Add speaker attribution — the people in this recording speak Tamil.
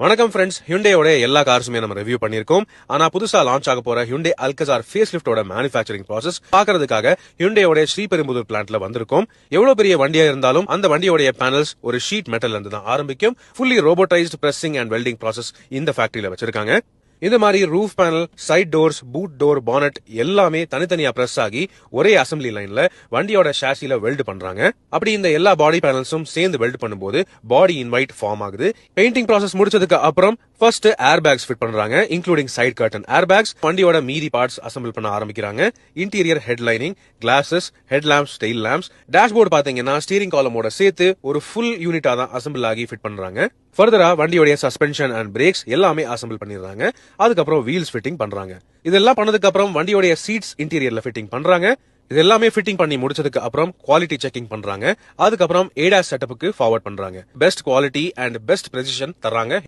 Speaker 1: வணக்கம் ஃப்ரெண்ட்ஸ், ஹியூண்டேயோட எல்லா கார்ஸுமே நம்ம ரிவ்யூ பண்ணிருக்கோம். ஆனா புதுசா லான்ச் ஆக போற ஹியூண்டே அல்கசார் ஃபேஸ் லிஃப்டோட மேனுஃபேக்சரிங் ப்ராசஸ் பாக்குறதுக்காக ஹியூண்டேயோட ஸ்ரீபெரும்புதூர் பிளான்ட்ல வந்திருக்கோம். எவ்வளவு பெரிய வண்டியா இருந்தாலும் அந்த வண்டியோட பேனல்ஸ் ஒரு ஷீட் மெட்டல்ல இருந்து தான் ஆரம்பிக்கும். Fully robotised pressing and welding process இந்த ஃபேக்டரியில வச்சிருக்காங்க. இந்த மாதிரி roof panel, side doors, boot door, bonnet எல்லாமே தனித்தனியா பிரஸ் ஆகி ஒரே அசம்பிளி லைன்ல வண்டியோட ஷாசில வெல்ட் பண்றாங்க. அப்படி இந்த எல்லா பாடி பேனல்ஸும் சேர்ந்து வெல்ட் பண்ணும்போது பாடி இன் ஒயிட் ஃபார்ம் ஆகுது. பெயிண்டிங் ப்ராசஸ் முடிச்சதுக்கு அப்புறம் ஃபர்ஸ்ட் ஏர் பேக்ஸ் ஃபிட் பண்றாங்க, including side curtain airbags. வண்டியோட மீதி பார்ட்ஸ் அசம்பிள் பண்ண ஆரம்பிக்கிறாங்க. Interior head lining, glasses, head lamps, tail lamps, dashboard பாத்தீங்கன்னா ஸ்டீரிங் காலமோட சேர்த்து ஒரு ஃபுல் யூனிட்டா தான் அசம்பிள் ஆகி ஃபிட் பண்றாங்க. ஃபர்தரா வண்டியோட சஸ்பென்ஷன் அண்ட் பிரேக்ஸ் எல்லாமே அசம்பிள் பண்ணிடுறாங்க. அதுக்கப்புறம் வீல்ஸ் ஃபிட்டிங் பண்றாங்க. இதெல்லாம் பண்ணதுக்கு அப்புறம் வண்டியோட சீட்ஸ் இன்டீரியர்ல ஃபிட்டிங் பண்றாங்க. இது எல்லாமே ஃபிட்டிங் பண்ணி முடிச்சதுக்கு அப்புறம் குவாலிட்டி செக்கிங் பண்றாங்க. அதுக்கப்புறம் ஏடாஸ் செட்டப்புக்கு ஃபார்வர்ட் பண்றாங்க. பெஸ்ட் குவாலிட்டி அண்ட் பெஸ்ட் பிரெசிஷன் தர்றாங்க.